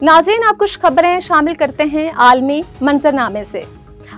नाज़रीन, आप कुछ खबरें शामिल करते हैं आलमी मंजरनामे से।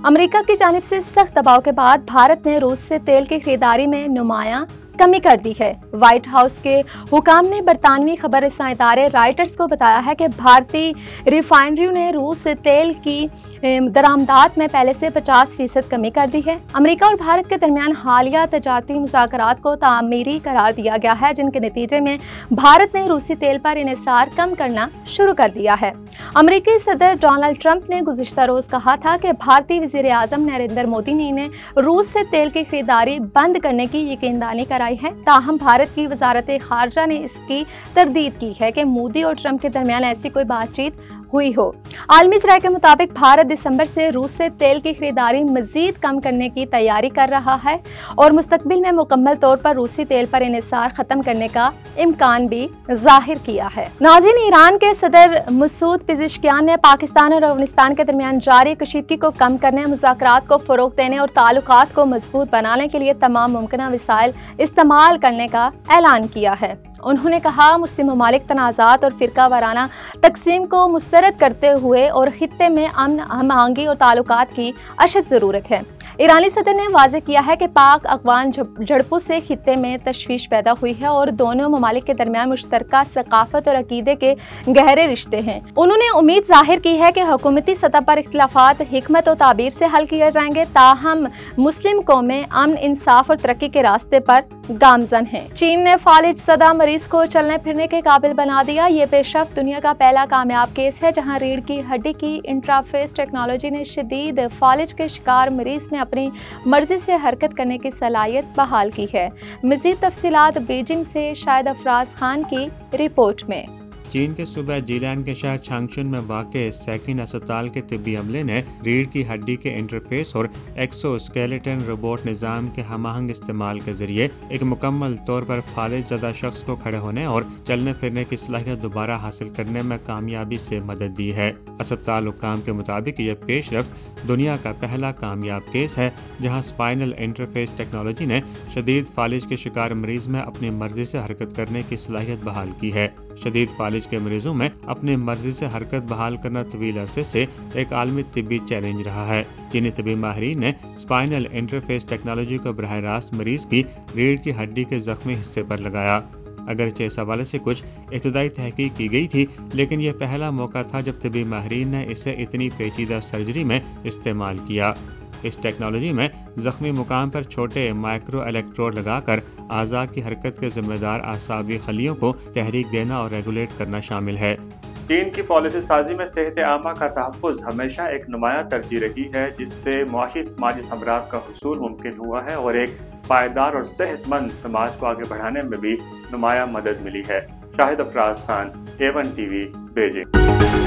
अमेरिका की जानिब से सख्त दबाव के बाद भारत ने रूस से तेल की खरीदारी में नुमायां कमी कर दी है। व्हाइट हाउस के हुकाम ने बरतानवी खबर रसां इदारे रॉयटर्स को बताया है कि भारतीय रिफाइनरियों ने रूस से तेल की दरामदात में पहले से 50% कमी कर दी है। अमेरिका और भारत के दरमियान हालिया तजारती मुज़ाकरात को तामीरी करार दिया गया है, जिनके नतीजे में भारत ने रूसी तेल पर इन्हिसार कम करना शुरू कर दिया है। अमेरिकी सदर डोनाल्ड ट्रंप ने गुज़िश्ता रोज़ कहा था कि भारतीय वज़ीर आज़म नरेंद्र मोदी ने रूस से तेल की खरीदारी बंद करने की यकीनदानी कराई है। ताहम भारत की वजारत खारजा ने इसकी तरदीद की है कि मोदी और ट्रंप के दरमियान ऐसी कोई बातचीत हुई हो। आलमी ज़राए के मुताबिक भारत दिसंबर से रूस से तेल की खरीदारी मजीद कम करने की तैयारी कर रहा है और मुस्तकबिल में मुकम्मल तौर पर रूसी तेल पर इन्हिसार खत्म करने का इम्कान भी जाहिर किया है। नाज़रीन, ईरान के सदर मसूद पेज़ेश्कियान ने पाकिस्तान और अफगानिस्तान के दरमियान जारी कशीदगी को कम करने, मुज़ाकरात को फ़रोग़ देने और ताल्लुकात को मजबूत बनाने के लिए तमाम मुमकिन वसाइल इस्तेमाल करने का ऐलान किया है। उन्होंने कहा, मुस्लिम ममालिक तनाज़ात और फ़िरका वाराना तकसीम को मुस्तरद करते हुए और खित्ते में अमन, हम-आहंगी और ताल्लुकात की अशद ज़रूरत है। ईरानी सदर ने वाज़ेह किया है कि पाक अफ़गान झड़पों से खित्ते में तशवीश पैदा हुई है और दोनों ममालिक के दरमियान मुश्तरका सकाफ़त और अकीदे के गहरे रिश्ते हैं। उन्होंने उम्मीद जाहिर की है कि हुकूमती सतह पर इख्तिलाफ़ात हिकमत और ताबीर से हल किए जाएंगे, ताहम मुस्लिम कौमें अमन, इंसाफ और तरक्की के रास्ते पर गामजन हैं। चीन ने फालिज ज़दा मरीज को चलने फिरने के काबिल बना दिया। ये पेशरफ्त दुनिया का पहला कामयाब केस है जहां रीढ़ की हड्डी की इंट्राफेस टेक्नोलॉजी ने शदीद फालिज के शिकार मरीज में अपनी मर्जी से हरकत करने की सलाहियत बहाल की है। मज़ीद तफसीलात बीजिंग से शाहिद अफराज खान की रिपोर्ट में। चीन के सूबा जीलान के शहर चांगशुन में वाक़े सैकिन अस्पताल के तिब्बी अमले ने रीढ़ की हड्डी के इंटरफेस और एक्सोस्केलेटन रोबोट निज़ाम के हमआहंग इस्तेमाल के जरिए एक मुकम्मल तौर पर फालिज ज़दा शख्स को खड़े होने और चलने फिरने की सलाहियत दोबारा हासिल करने में कामयाबी से मदद दी है। अस्पताल हुक्काम के मुताबिक यह पेशरफ्त दुनिया का पहला कामयाब केस है जहाँ स्पाइनल इंटरफेस टेक्नोलॉजी ने शदीद फालिज के शिकार मरीज में अपनी मर्जी से हरकत करने की सलाहियत बहाल की है। शदीद फालिज के मरीजों में अपनी मर्जी से हरकत बहाल करना तवील अरसे से एक आलमी तिब्बी चैलेंज रहा है। चीनी तबी माहिरीन ने स्पाइनल इंटरफेस टेक्नोलॉजी को बराह रास्त मरीज की रीढ़ की हड्डी के जख्मी हिस्से पर लगाया। अगरचे इस हवाले से कुछ इब्तदाई तहकीक की गई थी, लेकिन यह पहला मौका था जब तबी माहिरीन ने इसे इतनी पेचीदा सर्जरी में इस्तेमाल किया। इस टेक्नोलॉजी में जख्मी मुकाम पर छोटे माइक्रो इलेक्ट्रोड लगाकर आज़ा की हरकत के जिम्मेदार आसाबी खलियों को तहरीक देना और रेगुलेट करना शामिल है। चीन की पॉलिसी साजी में सेहत आमा का तहफ़्फ़ुज़ हमेशा एक नुमायां तरजीह रही है, जिससे मुआशी समाजी समरात का हुसूल मुमकिन हुआ है और एक पायदार और सेहतमंद समाज को आगे बढ़ाने में भी नुमायां मदद मिली है। Shahid Afraz Khan, A1 TV, Beijing.